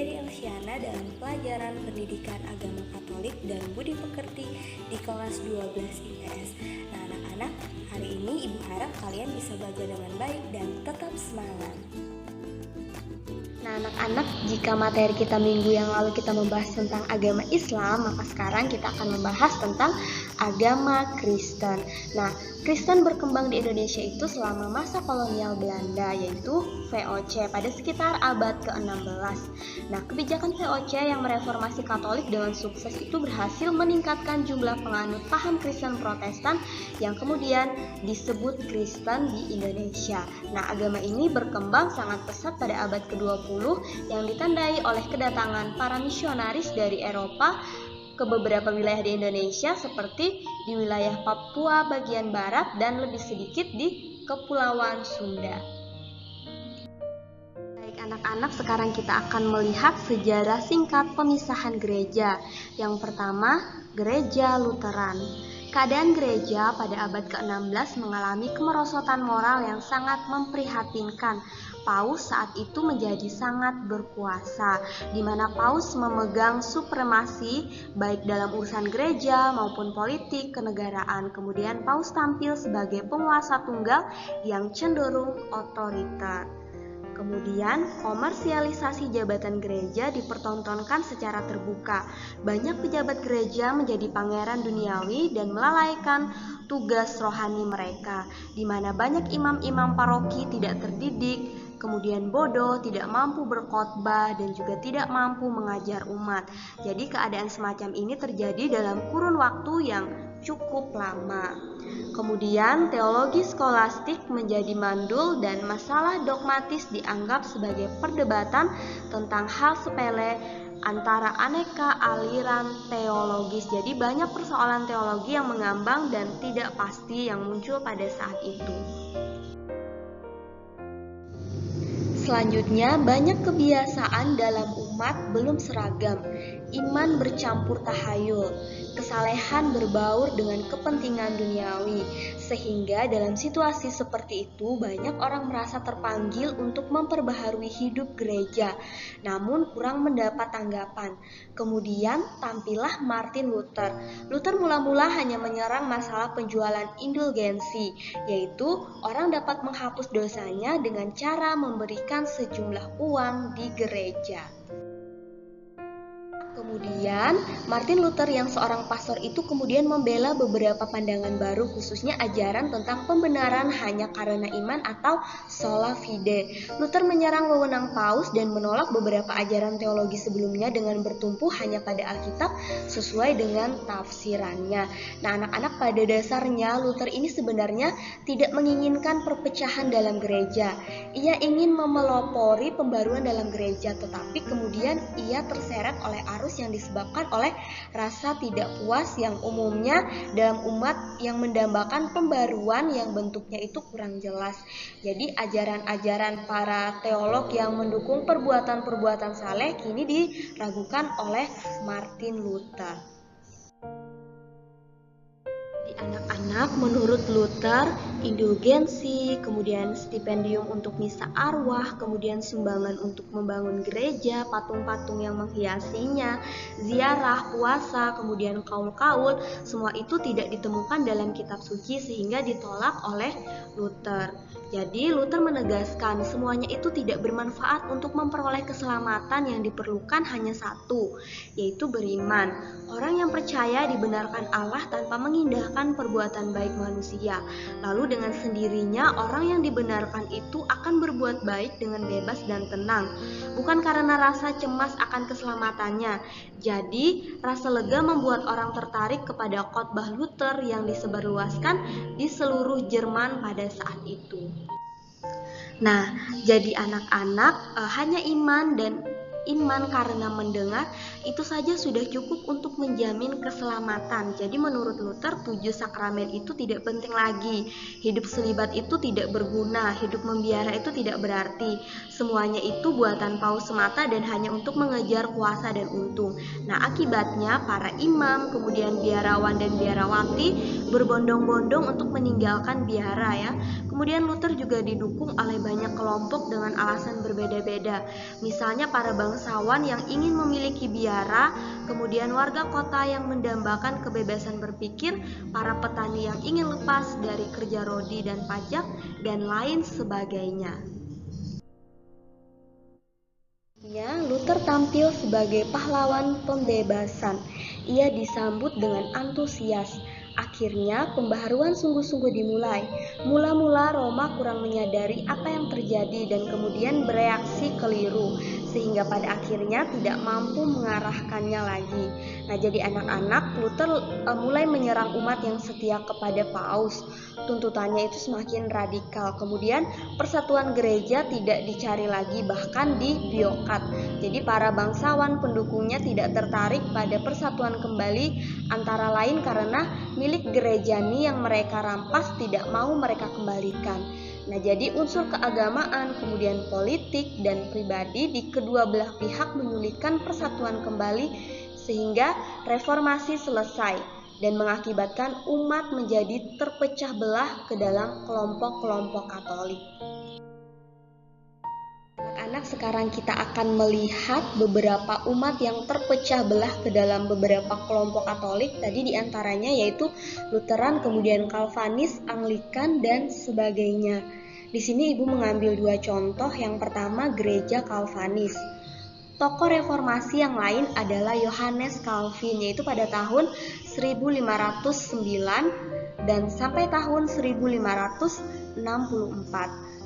Dery Elsiana dalam pelajaran Pendidikan Agama Katolik dan Budi Pekerti di kelas 12 IPS. Nah anak-anak, hari ini Ibu harap kalian bisa belajar dengan baik dan tetap semangat. Nah anak-anak, jika materi kita minggu yang lalu kita membahas tentang agama Islam, maka sekarang kita akan membahas tentang agama Kristen. Nah, Kristen berkembang di Indonesia itu selama masa kolonial Belanda, yaitu VOC pada sekitar abad ke-16. Nah, kebijakan VOC yang mereformasi Katolik dengan sukses itu berhasil meningkatkan jumlah penganut paham Kristen Protestan yang kemudian disebut Kristen di Indonesia. Nah, agama ini berkembang sangat pesat pada abad ke-20 yang ditandai oleh kedatangan para misionaris dari Eropa ke beberapa wilayah di Indonesia seperti di wilayah Papua bagian barat dan lebih sedikit di Kepulauan Sunda. Baik anak-anak, sekarang kita akan melihat sejarah singkat pemisahan gereja. Yang pertama, Gereja Lutheran. Keadaan gereja pada abad ke-16 mengalami kemerosotan moral yang sangat memprihatinkan. Paus saat itu menjadi sangat berkuasa, di mana Paus memegang supremasi baik dalam urusan gereja maupun politik kenegaraan. Kemudian Paus tampil sebagai penguasa tunggal yang cenderung otoriter. Kemudian, komersialisasi jabatan gereja dipertontonkan secara terbuka. Banyak pejabat gereja menjadi pangeran duniawi dan melalaikan tugas rohani mereka, di mana banyak imam-imam paroki tidak terdidik, kemudian bodoh, tidak mampu berkhotbah, dan juga tidak mampu mengajar umat. Jadi keadaan semacam ini terjadi dalam kurun waktu yang cukup lama. Kemudian teologi skolastik menjadi mandul dan masalah dogmatis dianggap sebagai perdebatan tentang hal sepele antara aneka aliran teologis. Jadi banyak persoalan teologi yang mengambang dan tidak pasti yang muncul pada saat itu. Selanjutnya, banyak kebiasaan dalam umat belum seragam. Iman bercampur tahayul, kesalehan berbaur dengan kepentingan duniawi, sehingga dalam situasi seperti itu banyak orang merasa terpanggil untuk memperbaharui hidup gereja, namun kurang mendapat tanggapan. Kemudian tampillah Martin Luther. Luther mula-mula hanya menyerang masalah penjualan indulgensi, yaitu orang dapat menghapus dosanya dengan cara memberikan sejumlah uang di gereja. Kemudian, Martin Luther yang seorang pastor itu kemudian membela beberapa pandangan baru, khususnya ajaran tentang pembenaran hanya karena iman atau sola fide. Luther menyerang wewenang Paus dan menolak beberapa ajaran teologi sebelumnya dengan bertumpu hanya pada Alkitab sesuai dengan tafsirannya. Nah, anak-anak, pada dasarnya Luther ini sebenarnya tidak menginginkan perpecahan dalam gereja. Ia ingin memelopori pembaruan dalam gereja, tetapi kemudian ia terseret oleh arus yang disebabkan oleh rasa tidak puas yang umumnya dalam umat yang mendambakan pembaruan yang bentuknya itu kurang jelas. Jadi ajaran-ajaran para teolog yang mendukung perbuatan-perbuatan saleh kini diragukan oleh Martin Luther. Anak-anak, menurut Luther, indulgensi, kemudian stipendium untuk misa arwah, kemudian sumbangan untuk membangun gereja, patung-patung yang menghiasinya, ziarah, puasa, kemudian kaul-kaul, semua itu tidak ditemukan dalam kitab suci sehingga ditolak oleh Luther. Jadi Luther menegaskan semuanya itu tidak bermanfaat untuk memperoleh keselamatan, yang diperlukan hanya satu, yaitu beriman. Orang yang percaya dibenarkan Allah tanpa mengindahkan perbuatan baik manusia. Lalu dengan sendirinya orang yang dibenarkan itu akan berbuat baik dengan bebas dan tenang, bukan karena rasa cemas akan keselamatannya. Jadi rasa lega membuat orang tertarik kepada khotbah Luther yang disebarluaskan di seluruh Jerman pada saat itu. Nah, jadi anak-anak, hanya iman karena mendengar itu saja sudah cukup untuk menjamin keselamatan. Jadi menurut Luther 7 sakramen itu tidak penting lagi. Hidup selibat itu tidak berguna, hidup membiara itu tidak berarti. Semuanya itu buatan Paus semata dan hanya untuk mengejar kuasa dan untung. Nah, akibatnya para imam, kemudian biarawan dan biarawati berbondong-bondong untuk meninggalkan biara ya. Kemudian Luther juga didukung oleh banyak kelompok dengan alasan berbeda-beda. Misalnya para bangsawan yang ingin memiliki biara, kemudian warga kota yang mendambakan kebebasan berpikir, para petani yang ingin lepas dari kerja rodi dan pajak, dan lain sebagainya. Luther tampil sebagai pahlawan pembebasan. Ia disambut dengan antusias. Akhirnya pembaharuan sungguh-sungguh dimulai. Mula-mula Roma kurang menyadari apa yang terjadi dan kemudian bereaksi keliru, sehingga pada akhirnya tidak mampu mengarahkannya lagi. Nah, jadi anak-anak Luther mulai menyerang umat yang setia kepada Paus. Tuntutannya itu semakin radikal. Kemudian persatuan gereja tidak dicari lagi, bahkan dibiokat. Jadi para bangsawan pendukungnya tidak tertarik pada persatuan kembali, antara lain karena milik gerejani yang mereka rampas tidak mau mereka kembalikan. Nah, jadi unsur keagamaan, kemudian politik dan pribadi di kedua belah pihak menyulitkan persatuan kembali sehingga reformasi selesai dan mengakibatkan umat menjadi terpecah belah ke dalam kelompok-kelompok Katolik. Anak-anak, sekarang kita akan melihat beberapa umat yang terpecah belah ke dalam beberapa kelompok Katolik. Tadi diantaranya yaitu Lutheran, kemudian Calvinis, Anglikan, dan sebagainya. Di sini Ibu mengambil dua contoh. Yang pertama, gereja Calvinis. Tokoh reformasi yang lain adalah Yohanes Calvin, yaitu pada tahun 1509 dan sampai tahun 1564.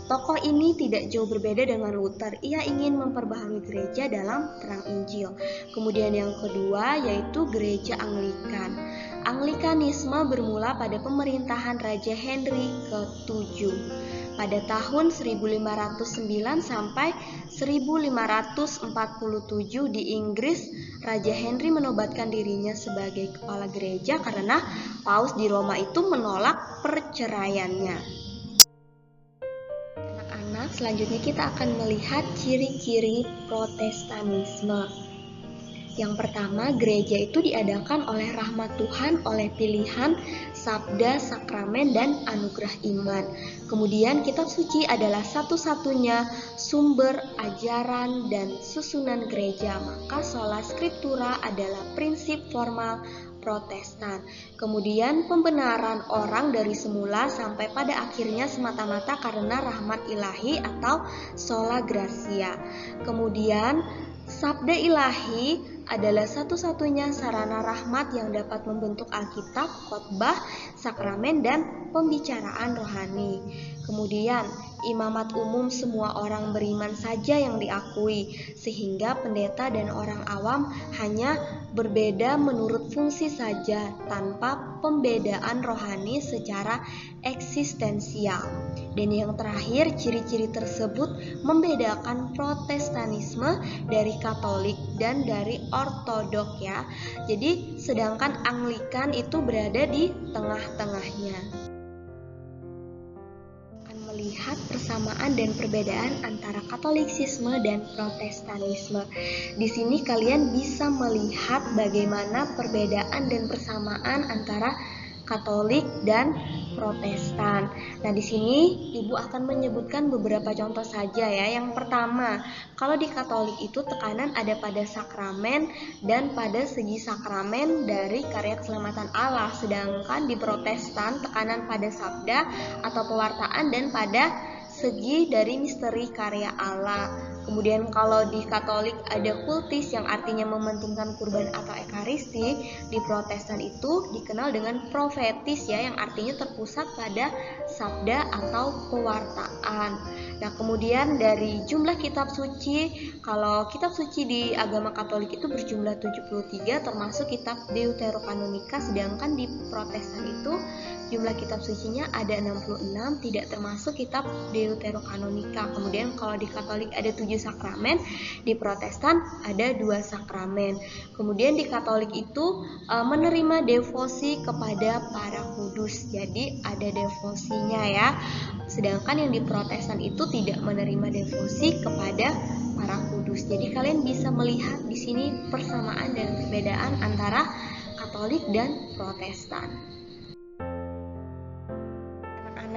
Tokoh ini tidak jauh berbeda dengan Luther. Ia ingin memperbaharui gereja dalam terang Injil. Kemudian yang kedua yaitu gereja Anglikan. Anglikanisme bermula pada pemerintahan Raja Henry ke-7 pada tahun 1509 sampai 1547 di Inggris. Raja Henry menobatkan dirinya sebagai kepala gereja karena Paus di Roma itu menolak perceraiannya. Anak-anak, selanjutnya kita akan melihat ciri-ciri Protestanisme. Yang pertama, gereja itu diadakan oleh rahmat Tuhan, oleh pilihan, sabda, sakramen, dan anugerah iman. Kemudian kitab suci adalah satu-satunya sumber ajaran dan susunan gereja, maka sola scriptura adalah prinsip formal Protestan. Kemudian pembenaran orang dari semula sampai pada akhirnya semata-mata karena rahmat ilahi atau sola gratia. Kemudian sabda ilahi adalah satu-satunya sarana rahmat yang dapat membentuk Alkitab, khotbah, sakramen, dan pembicaraan rohani. Kemudian imamat umum semua orang beriman saja yang diakui, sehingga pendeta dan orang awam hanya berbeda menurut fungsi saja tanpa pembedaan rohani secara eksistensial. Dan yang terakhir, ciri-ciri tersebut membedakan Protestanisme dari Katolik dan dari Ortodok ya. Jadi sedangkan Anglikan itu berada di tengah-tengahnya. Melihat persamaan dan perbedaan antara Katolisisme dan Protestanisme. Di sini kalian bisa melihat bagaimana perbedaan dan persamaan antara Katolik dan Protestan. Nah, di sini Ibu akan menyebutkan beberapa contoh saja ya. Yang pertama, kalau di Katolik itu tekanan ada pada sakramen dan pada segi sakramen dari karya keselamatan Allah, sedangkan di Protestan tekanan pada sabda atau pewartaan dan pada segi dari misteri karya Allah. Kemudian kalau di Katolik ada kultis yang artinya mementingkan kurban atau ekaristi, di Protestan itu dikenal dengan profetis ya, yang artinya terpusat pada sabda atau pewartaan. Nah, kemudian dari jumlah kitab suci, kalau kitab suci di agama Katolik itu berjumlah 73 termasuk kitab Deuterokanonika, sedangkan di Protestan itu jumlah kitab sucinya ada 66 tidak termasuk kitab Deuterokanonika. Kemudian kalau di Katolik ada 7 sakramen, di Protestan ada 2 sakramen. Kemudian di Katolik itu menerima devosi kepada para kudus. Jadi ada devosinya ya. Sedangkan yang di Protestan itu tidak menerima devosi kepada para kudus. Jadi kalian bisa melihat di sini persamaan dan perbedaan antara Katolik dan Protestan.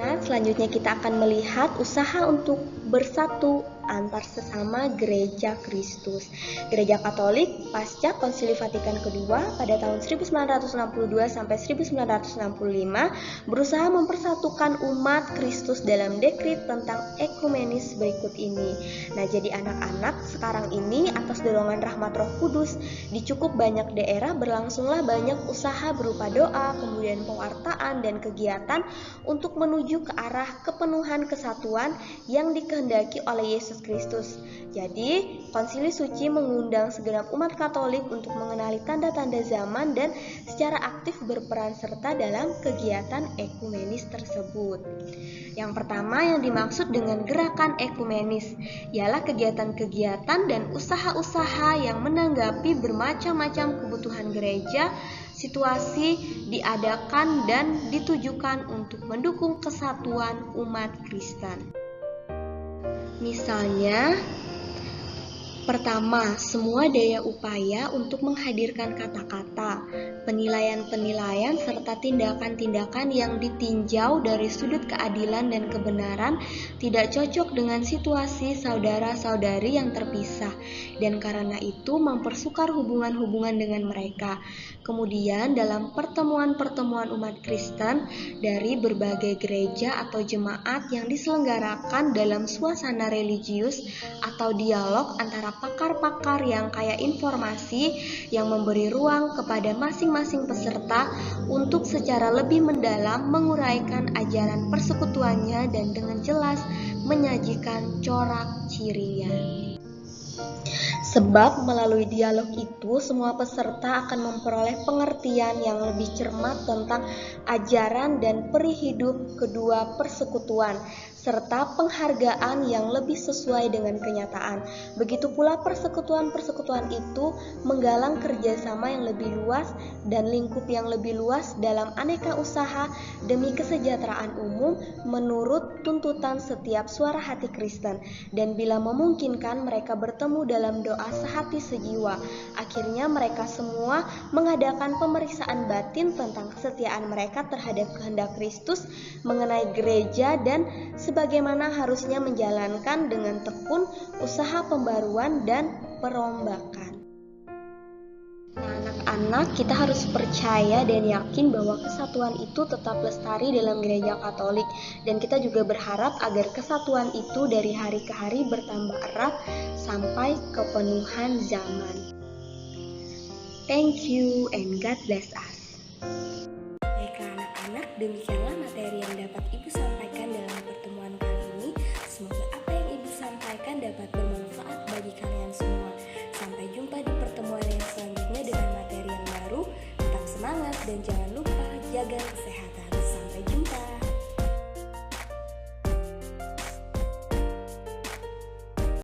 Nah, selanjutnya kita akan melihat usaha untuk bersatu antar sesama gereja Kristus. Gereja Katolik pasca Konsili Vatikan Kedua pada tahun 1962 sampai 1965 berusaha mempersatukan umat Kristus dalam dekrit tentang ekumenis berikut ini. Nah, jadi anak-anak sekarang ini atas dorongan rahmat Roh Kudus di cukup banyak daerah berlangsunglah banyak usaha berupa doa, kemudian pewartaan dan kegiatan untuk menuju ke arah kepenuhan kesatuan yang dikehendaki oleh Yesus Kristus. Jadi, Konsili Suci mengundang segenap umat Katolik untuk mengenali tanda-tanda zaman dan secara aktif berperan serta dalam kegiatan ekumenis tersebut. Yang pertama yang dimaksud dengan gerakan ekumenis ialah kegiatan-kegiatan dan usaha-usaha yang menanggapi bermacam-macam kebutuhan gereja, situasi diadakan dan ditujukan untuk mendukung kesatuan umat Kristen. Misalnya, pertama, semua daya upaya untuk menghadirkan kata-kata, penilaian-penilaian serta tindakan-tindakan yang ditinjau dari sudut keadilan dan kebenaran tidak cocok dengan situasi saudara-saudari yang terpisah dan karena itu mempersukar hubungan-hubungan dengan mereka. Kemudian dalam pertemuan-pertemuan umat Kristen dari berbagai gereja atau jemaat yang diselenggarakan dalam suasana religius atau dialog antara pakar-pakar yang kaya informasi yang memberi ruang kepada masing-masing peserta untuk secara lebih mendalam menguraikan ajaran persekutuannya dan dengan jelas menyajikan corak cirinya. Sebab melalui dialog itu semua peserta akan memperoleh pengertian yang lebih cermat tentang ajaran dan peri hidup kedua persekutuan serta penghargaan yang lebih sesuai dengan kenyataan. Begitu pula persekutuan-persekutuan itu menggalang kerjasama yang lebih luas dan lingkup yang lebih luas dalam aneka usaha demi kesejahteraan umum menurut tuntutan setiap suara hati Kristen. Dan bila memungkinkan mereka bertemu dalam doa sehati sejiwa. Akhirnya mereka semua mengadakan pemeriksaan batin tentang kesetiaan mereka terhadap kehendak Kristus mengenai gereja dan sebagaimana harusnya menjalankan dengan tekun usaha pembaruan dan perombakan. Anak-anak, kita harus percaya dan yakin bahwa kesatuan itu tetap lestari dalam gereja Katolik dan kita juga berharap agar kesatuan itu dari hari ke hari bertambah erat sampai kepenuhan zaman. Thank you and God bless us. Baiklah anak-anak, demikianlah materi yang dapat Ibu sampaikan dalam pertemuan kali ini. Semoga apa yang Ibu sampaikan dapat bermanfaat bagi kalian semua. Sampai jumpa di pertemuan yang selanjutnya dengan materi yang baru. Tetap semangat dan jangan lupa jaga kesehatan. Sampai jumpa.